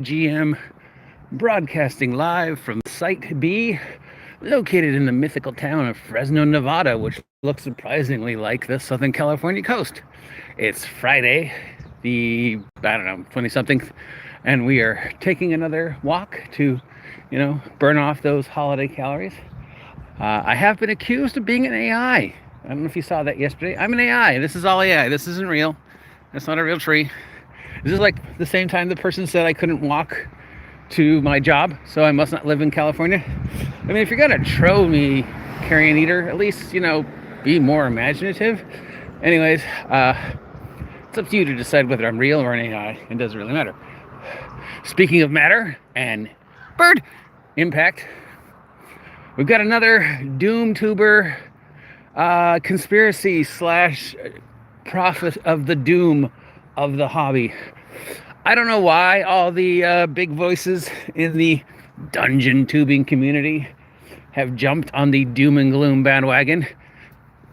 GM broadcasting live from Site B, located in the mythical town of Fresno, Nevada, which looks surprisingly like the Southern California coast. It's Friday, the, 20 something, and we are taking another walk to, burn off those holiday calories. I have been accused of being an AI. I don't know if you saw that yesterday. I'm an AI. This is all AI. This isn't real. It's not a real tree. This is like the same time the person said I couldn't walk to my job, so I must not live in California. I mean, if you're gonna troll me, carrion eater, at least, be more imaginative. Anyways, it's up to you to decide whether I'm real or an AI. It doesn't really matter. Speaking of matter and bird impact, we've got another doom tuber conspiracy slash prophet of the doom of the hobby. I don't know why all the big voices in the dungeon tubing community have jumped on the doom and gloom bandwagon.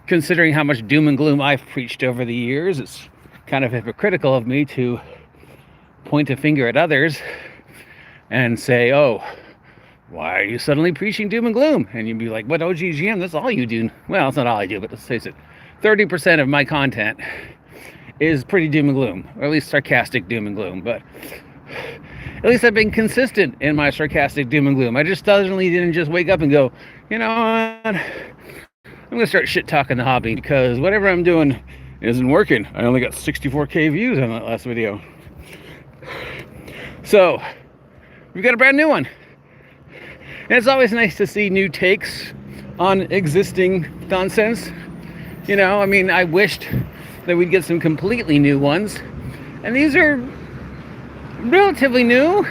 Considering how much doom and gloom I've preached over the years, it's kind of hypocritical of me to point a finger at others and say, oh, why are you suddenly preaching doom and gloom? And you'd be like, what, OGGM, that's all you do. Well, it's not all I do, but let's face it, 30% of my content is pretty doom and gloom, or at least sarcastic doom and gloom. But at least I've been consistent in my sarcastic doom and gloom. I just suddenly didn't just wake up and go, you know what, I'm gonna start shit talking the hobby because whatever I'm doing isn't working. I only got 64k views on that last video. So we've got a brand new one. And it's always nice to see new takes on existing nonsense. I wished that we'd get some completely new ones. And these are relatively new,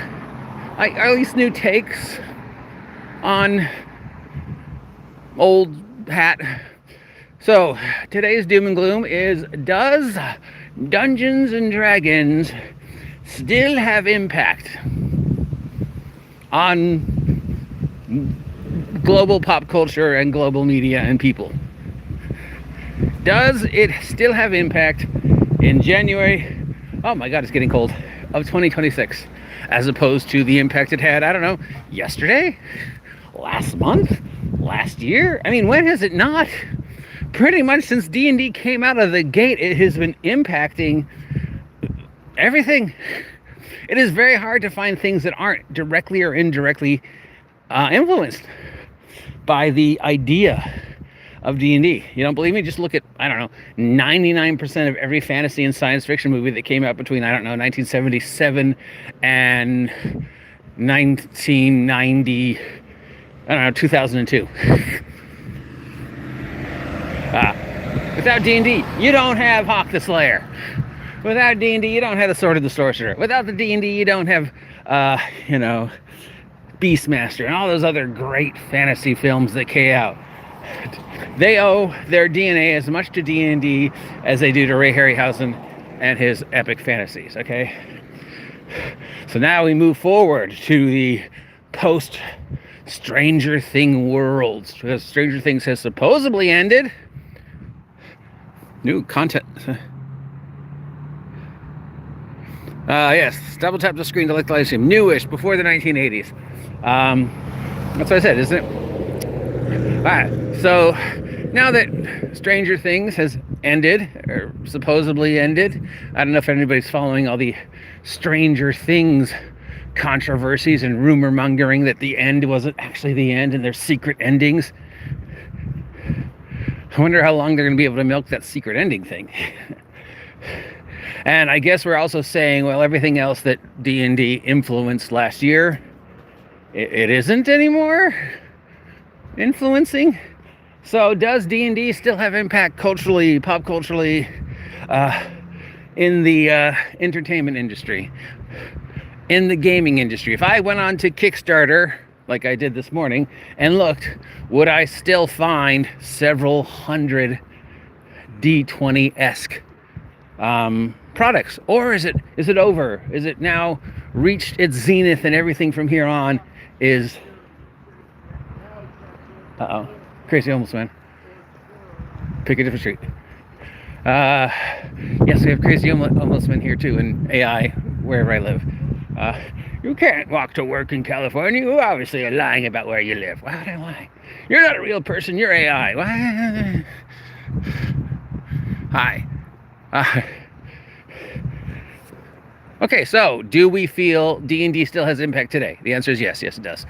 at least new takes on old hat. So today's doom and gloom is, does Dungeons and Dragons still have impact on global pop culture and global media and people? Does it still have impact in January, oh my god, it's getting cold, of 2026, as opposed to the impact it had, I don't know, yesterday, last month, last year? I mean, when has it not? Pretty much since D&D came out of the gate, it has been impacting everything. It is very hard to find things that aren't directly or indirectly influenced by the idea of D&D. You don't believe me? Just look at, 99% of every fantasy and science fiction movie that came out between, 1977 and 1990, 2002. Without D&D, you don't have Hawk the Slayer. Without D&D, you don't have the Sword of the Sorcerer. Without the D&D, you don't have, Beastmaster and all those other great fantasy films that came out. They owe their DNA as much to D&D as they do to Ray Harryhausen and his epic fantasies, okay? So now we move forward to the post-Stranger Thing worlds, because Stranger Things has supposedly ended. New content. Yes, double tap the screen to like the live stream. Newish, before the 1980s. That's what I said, isn't it? Alright, so now that Stranger Things has ended, or supposedly ended, I don't know if anybody's following all the Stranger Things controversies and rumor mongering that the end wasn't actually the end and there's secret endings. I wonder how long they're going to be able to milk that secret ending thing. And I guess we're also saying, well, everything else that D&D influenced last year, it isn't anymore influencing. So does D&D still have impact culturally, pop culturally, in the entertainment industry, in the gaming industry? If I went on to Kickstarter, like I did this morning, and looked, would I still find several hundred D20-esque products? Or is it over? Is it now reached its zenith and everything from here on is... Crazy homeless man. Pick a different street. Yes, we have crazy homeless men here too, and AI wherever I live. You can't walk to work in California. You obviously are lying about where you live. Why would I lie? You're not a real person. You're AI. Why? Hi. Okay, so do we feel D&D still has impact today? The answer is yes. Yes, it does.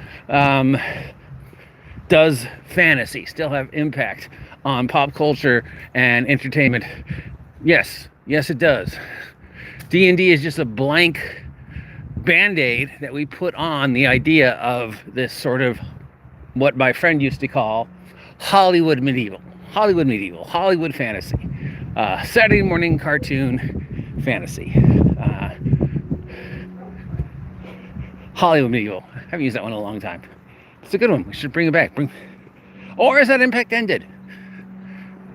Does fantasy still have impact on pop culture and entertainment? Yes. Yes, it does. D&D is just a blank Band-Aid that we put on the idea of this sort of what my friend used to call Hollywood medieval, Hollywood fantasy, Saturday morning cartoon fantasy, Hollywood medieval. I haven't used that one in a long time. It's a good one. We should bring it back. Or has that impact ended?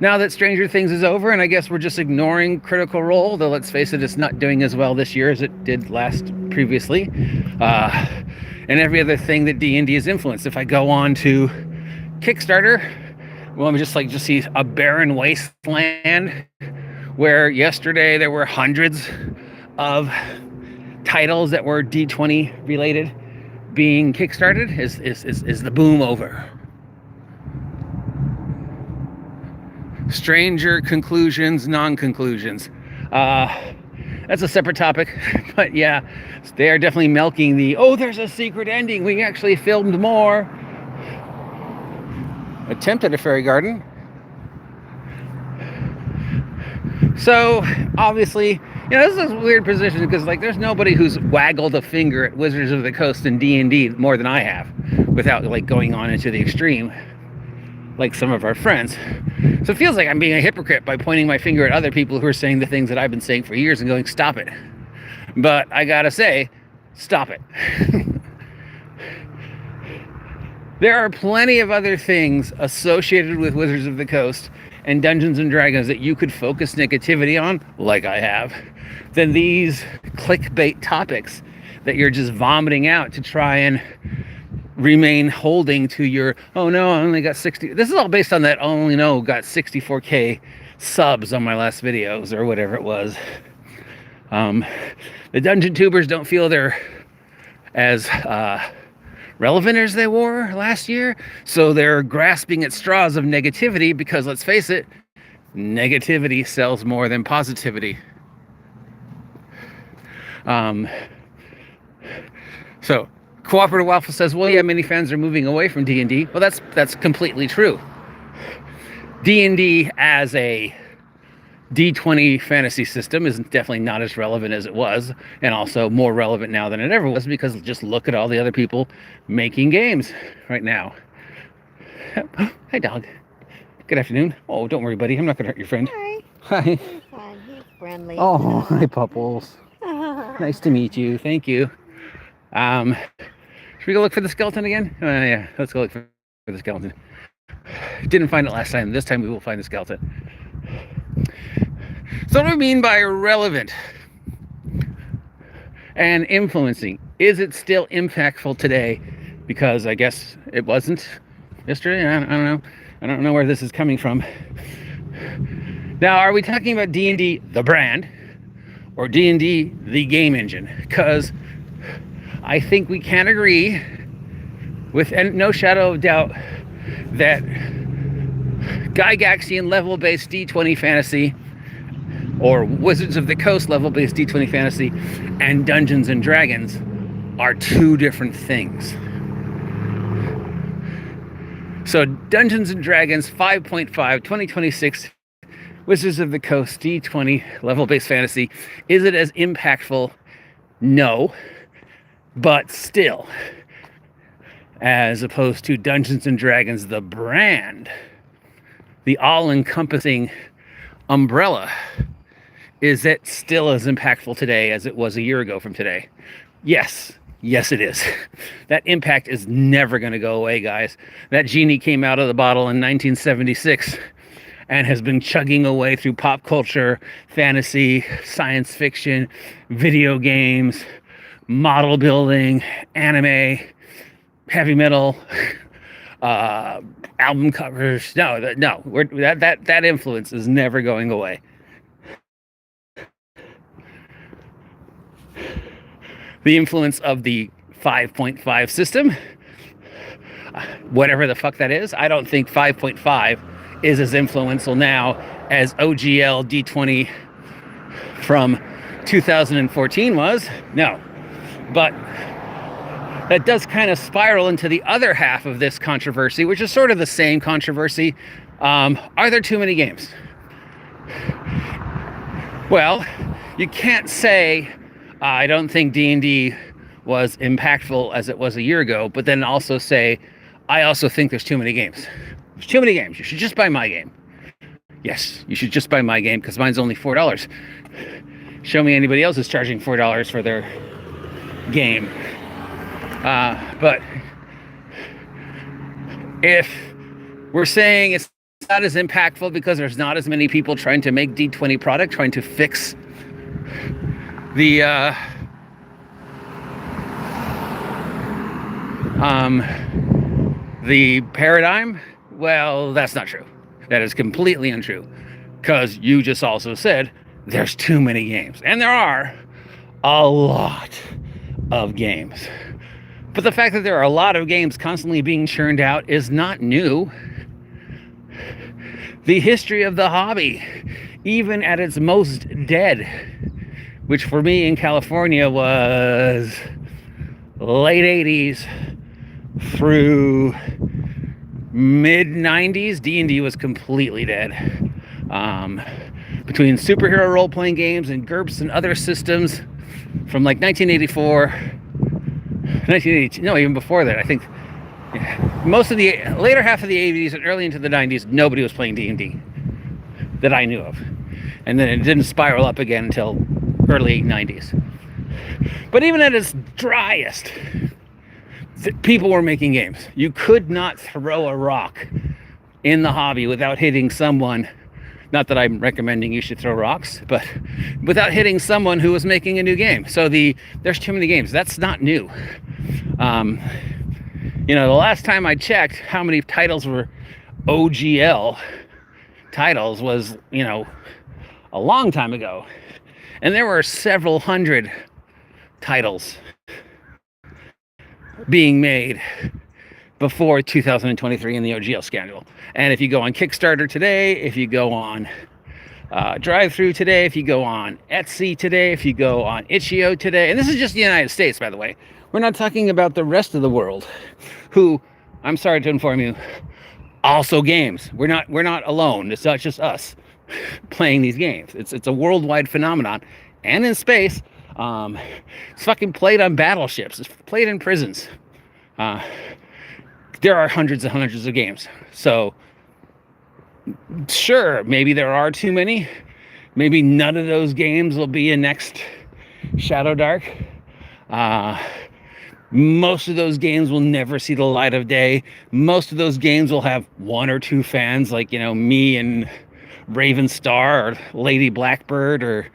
Now that Stranger Things is over, and I guess we're just ignoring Critical Role, though let's face it, it's not doing as well this year as it did previously. And every other thing that D&D has influenced. If I go on to Kickstarter, well, I'm just see a barren wasteland where yesterday there were hundreds of titles that were D20 related being kickstarted. Is the boom over? Stranger conclusions, non-conclusions. That's a separate topic, but yeah, they are definitely milking there's a secret ending. We actually filmed more. Attempt at a fairy garden. So obviously, this is a weird position because there's nobody who's waggled a finger at Wizards of the Coast and D&D more than I have, without going on into the extreme, like some of our friends. So it feels like I'm being a hypocrite by pointing my finger at other people who are saying the things that I've been saying for years and going, stop it. But I gotta say, stop it. There are plenty of other things associated with Wizards of the Coast and Dungeons and Dragons that you could focus negativity on, like I have, than these clickbait topics that you're just vomiting out to try and remain holding to your, oh no, I only got 60. This is all based on that, got 64K subs on my last videos or whatever it was. The Dungeon Tubers don't feel they're as relevant as they were last year, so they're grasping at straws of negativity because, let's face it, negativity sells more than positivity. So Cooperative Waffle says, well, yeah, many fans are moving away from D&D. Well, that's completely true. D&D as a D20 fantasy system is definitely not as relevant as it was, and also more relevant now than it ever was, because just look at all the other people making games right now. Hi, dog. Good afternoon. Oh, don't worry, buddy. I'm not going to hurt your friend. Hi. Hi. He's friendly. Oh, hi, Pupples. Nice to meet you. Thank you. Should we go look for the skeleton again? Yeah, let's go look for the skeleton. Didn't find it last time. This time we will find the skeleton. So what do I mean by relevant and influencing? Is it still impactful today? Because I guess it wasn't yesterday. I don't know. I don't know where this is coming from. Now, are we talking about D&D, the brand, or D&D, the game engine? Because I think we can agree with no shadow of doubt that Gygaxian level-based D20 fantasy, or Wizards of the Coast level-based D20 fantasy, and Dungeons and Dragons are two different things. So Dungeons and Dragons 5.5 2026 Wizards of the Coast D20 level-based fantasy, is it as impactful? No, but still, as opposed to Dungeons and Dragons, the brand, the all-encompassing umbrella, is it still as impactful today as it was a year ago from today? Yes, it is. That impact is never going to go away, guys. That genie came out of the bottle in 1976 and has been chugging away through pop culture, fantasy, science fiction, video games, model building, anime, heavy metal, album covers. That influence is never going away. the influence of the 5.5 system, whatever the fuck that is. I don't think 5.5 is as influential now as OGL D20 from 2014 was. No. But that does kind of spiral into the other half of this controversy, which is sort of the same controversy. Are there too many games? Well, you can't say, I don't think D&D was impactful as it was a year ago, but then also say, I also think there's too many games. There's too many games. You should just buy my game. Yes, you should just buy my game because mine's only $4. Show me anybody else is charging $4 for their game. But if we're saying it's not as impactful because there's not as many people trying to make D20 product, trying to fix the paradigm, well, that's not true. That is completely untrue, because you just also said there's too many games, and there are a lot of games. But the fact that there are a lot of games constantly being churned out is not new. The history of the hobby, even at its most dead, which for me in California was late 80s through mid 90s, D&D was completely dead. Between superhero role-playing games and GURPS and other systems from like 1984, 1982, no, even before that, I think most of the later half of the 80s and early into the 90s, nobody was playing D&D that I knew of. And then it didn't spiral up again until early 90s. But even at its driest, people were making games. You could not throw a rock in the hobby without hitting someone. Not that I'm recommending you should throw rocks, but without hitting someone who was making a new game. So there's too many games. That's not new. The last time I checked how many titles were OGL titles was, a long time ago. And there were several hundred titles being made before 2023 in the OGL schedule. And if you go on Kickstarter today, if you go on Drive-Thru today, if you go on Etsy today, if you go on Itch.io today, and this is just the United States, by the way. We're not talking about the rest of the world, who, I'm sorry to inform you, also games. We're not alone. It's not just us playing these games. It's a worldwide phenomenon, and in space. It's fucking played on battleships. It's played in prisons. There are hundreds and hundreds of games. So, sure, maybe there are too many. Maybe none of those games will be in next Shadow Dark. Most of those games will never see the light of day. Most of those games will have one or two fans, like, me and Raven Star or Lady Blackbird or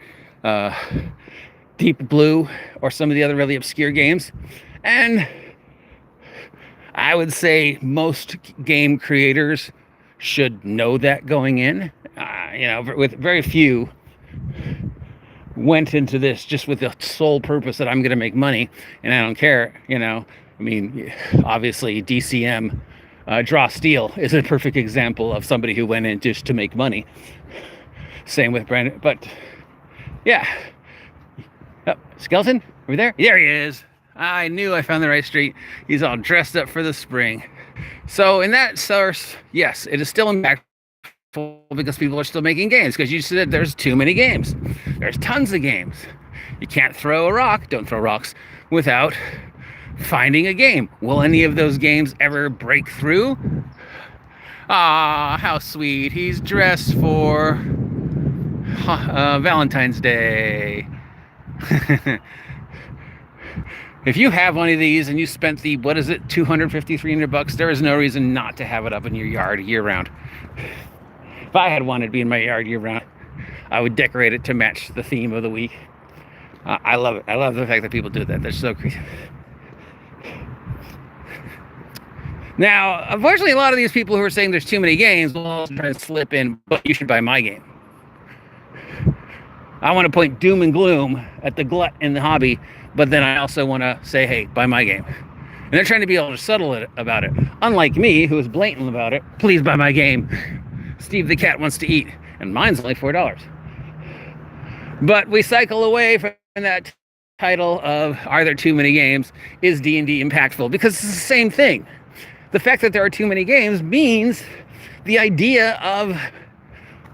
Deep Blue or some of the other really obscure games. And I would say most game creators should know that going in. With very few went into this just with the sole purpose that I'm going to make money and I don't care. Obviously DCM Draw Steel is a perfect example of somebody who went in just to make money. Same with Brandon, but yeah. Oh, Skeleton, over there? There he is. I knew I found the right street. He's all dressed up for the spring. So in that source, yes, it is still impactful because people are still making games, because you said there's too many games. There's tons of games. You can't throw a rock. Don't throw rocks without finding a game. Will any of those games ever break through? Ah, how sweet. He's dressed for Valentine's Day. If you have one of these and you spent the, $250, $300, there is no reason not to have it up in your yard year round. If I had one, it'd be in my yard year round. I would decorate it to match the theme of the week. I love it. I love the fact that people do that. They're so creative. Now, unfortunately, a lot of these people who are saying there's too many games will also try to slip in, but you should buy my game. I want to point doom and gloom at the glut in the hobby, but then I also want to say, hey, buy my game. And they're trying to be able to subtle it about it. Unlike me, who is blatant about it, please buy my game. Steve the cat wants to eat, and mine's only $4. But we cycle away from that title of are there too many games? Is D&D impactful? Because it's the same thing. The fact that there are too many games means the idea of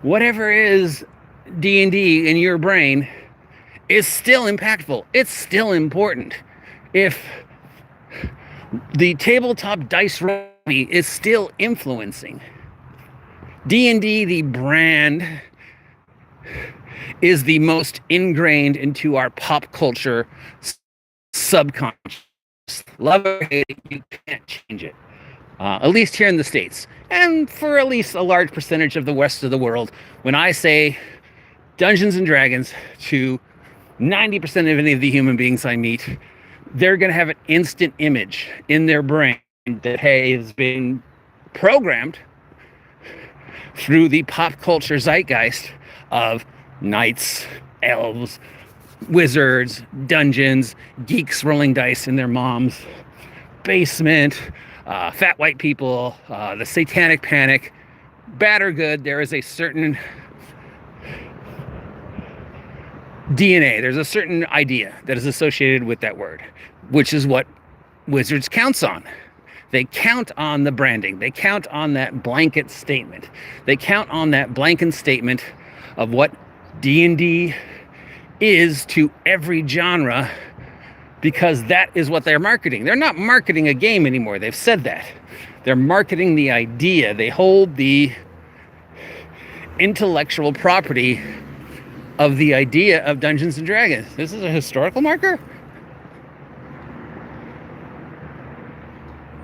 whatever is D&D in your brain is still impactful. It's still important. If the tabletop dice hobby is still influencing D&D, the brand, is the most ingrained into our pop culture subconscious. Love or hate it, you can't change it. At least here in the States. And for at least a large percentage of the rest of the world, when I say Dungeons and Dragons to 90% of any of the human beings I meet, they're going to have an instant image in their brain that has been programmed through the pop culture zeitgeist of knights, elves, wizards, dungeons, geeks rolling dice in their mom's basement, fat white people, the satanic panic. Bad or good, there is a certain DNA, there's a certain idea that is associated with that word, which is what Wizards counts on. They count on the branding. They count on that blanket statement. They count on that blanket statement of what D&D is to every genre, because that is what they're marketing. They're not marketing a game anymore. They've said that. They're marketing the idea. They hold the intellectual property of the idea of Dungeons and Dragons. This is a historical marker?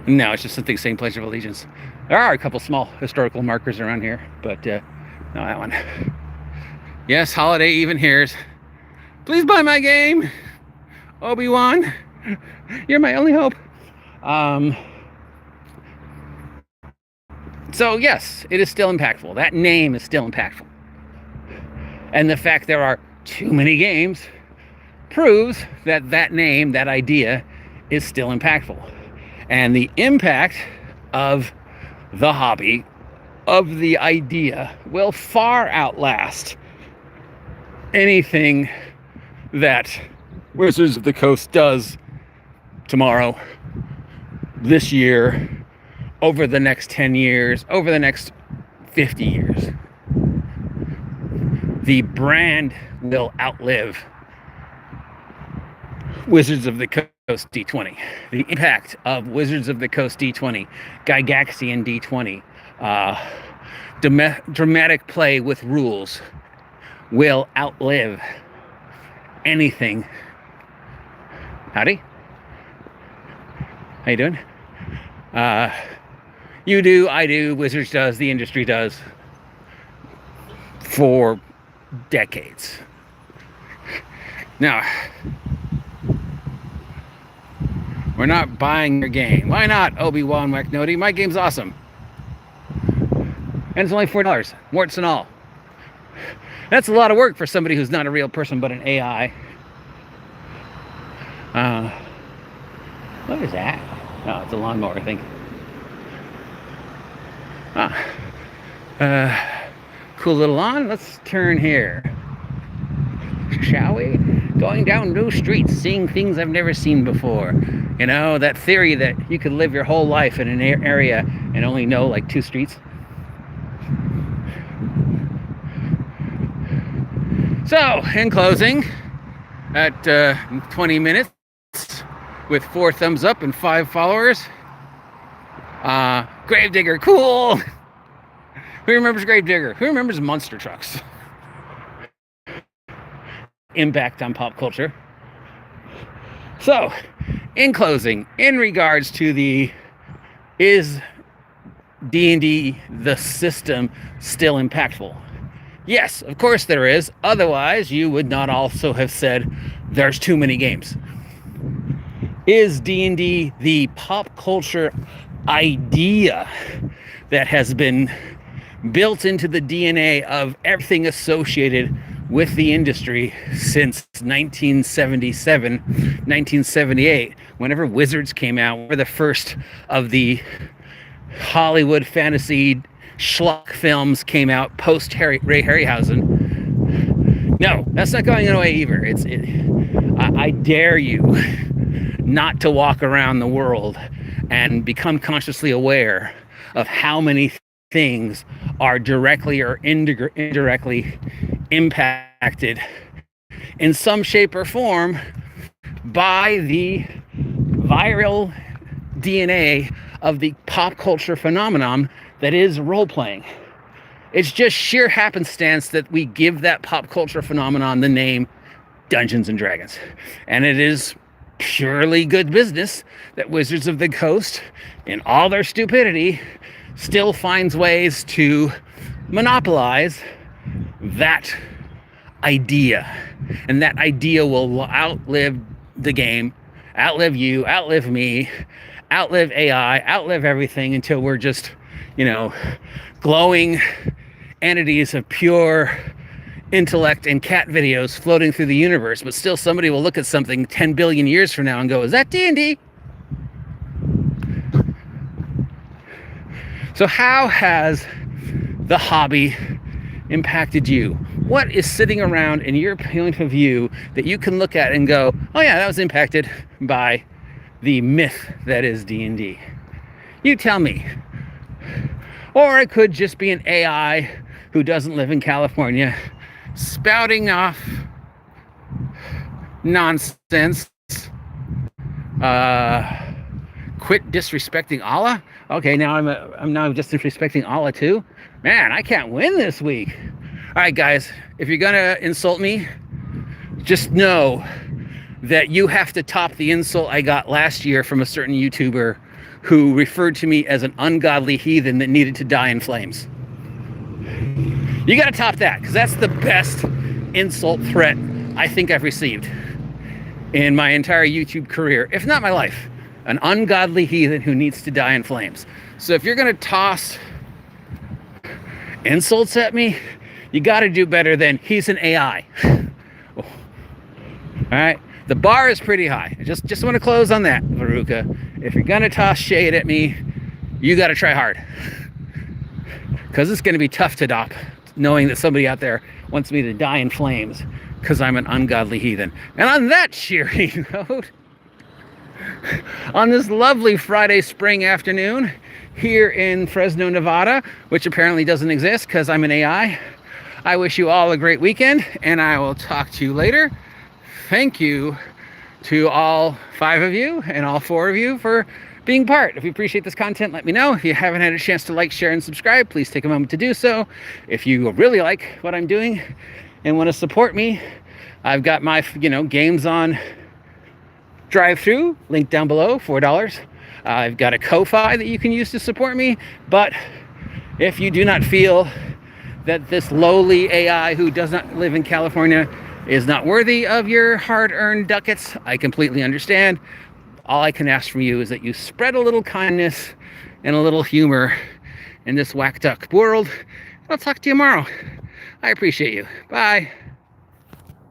No, it's just something saying Pledge of Allegiance. There are a couple small historical markers around here, but no, that one. Yes, holiday even hears. Please buy my game, Obi-Wan. You're my only hope. So yes, it is still impactful. That name is still impactful. And the fact there are too many games proves that that name, that idea, is still impactful. And the impact of the hobby, of the idea, will far outlast anything that Wizards of the Coast does tomorrow, this year, over the next 10 years, over the next 50 years. The brand will outlive Wizards of the Coast D20. The impact of Wizards of the Coast D20, Gygaxian D20, dramatic play with rules will outlive anything. Howdy. How you doing? You do, I do, Wizards does, the industry does, for decades. Now, we're not buying your game. Why not, Obi-Wan McNody? My game's awesome. And it's only $4, warts and all. That's a lot of work for somebody who's not a real person but an AI. What is that? Oh, it's a lawnmower, I think. Cool little lawn. Let's turn here. Shall we? Going down new streets, seeing things I've never seen before. You know, that theory that you could live your whole life in an area and only know like 2 streets. So, in closing, at 20 minutes with 4 thumbs up and 5 followers, Gravedigger, cool. Who remembers Gravedigger? Who remembers monster trucks? Impact on pop culture. So, in closing, in regards to the is D&D, the system, still impactful? Yes, of course there is. Otherwise, you would not also have said there's too many games. Is D&D the pop culture idea that has been built into the DNA of everything associated with the industry since 1977, 1978, whenever Wizards came out. We're the first of the Hollywood fantasy schlock films came out post Ray Harryhausen. No, that's not going away either. I dare you not to walk around the world and become consciously aware of how many things are directly or indirectly impacted in some shape or form by the viral DNA of the pop culture phenomenon that is role-playing. It's just sheer happenstance that we give that pop culture phenomenon the name Dungeons and Dragons. And it is purely good business that Wizards of the Coast, in all their stupidity, still finds ways to monopolize that idea. And that idea will outlive the game, outlive you, outlive me, outlive AI, outlive everything until we're just, glowing entities of pure intellect and cat videos floating through the universe. But still somebody will look at something 10 billion years from now and go, is that D&D? So how has the hobby impacted you? What is sitting around in your point of view that you can look at and go, oh yeah, that was impacted by the myth that is D&D? You tell me. Or it could just be an AI who doesn't live in California spouting off nonsense. Quit disrespecting Allah. Okay, now I'm now just disrespecting Allah too. Man, I can't win this week. All right, guys, if you're gonna insult me, just know that you have to top the insult I got last year from a certain YouTuber who referred to me as an ungodly heathen that needed to die in flames. You gotta top that, because that's the best insult threat I think I've received in my entire YouTube career, if not my life. An ungodly heathen who needs to die in flames. So if you're gonna toss insults at me, you gotta do better than he's an AI. All right, the bar is pretty high. I just want to close on that, Veruca. If you're gonna toss shade at me, you gotta try hard, because it's gonna be tough to top, knowing that somebody out there wants me to die in flames because I'm an ungodly heathen. And on that cheery note, on this lovely Friday spring afternoon here in Fresno, Nevada, which apparently doesn't exist because I'm an AI, I wish you all a great weekend, and I will talk to you later. Thank you to all 5 of you and all 4 of you for being part. If you appreciate this content, let me know. If you haven't had a chance to like, share, and subscribe, please take a moment to do so. If you really like what I'm doing and want to support me, I've got my games on drive-through, link down below, $4. I've got a Ko-Fi that you can use to support me. But if you do not feel that this lowly AI who does not live in California is not worthy of your hard-earned ducats, I completely understand. All I can ask from you is that you spread a little kindness and a little humor in this whacked up world. I'll talk to you tomorrow. I appreciate you. Bye.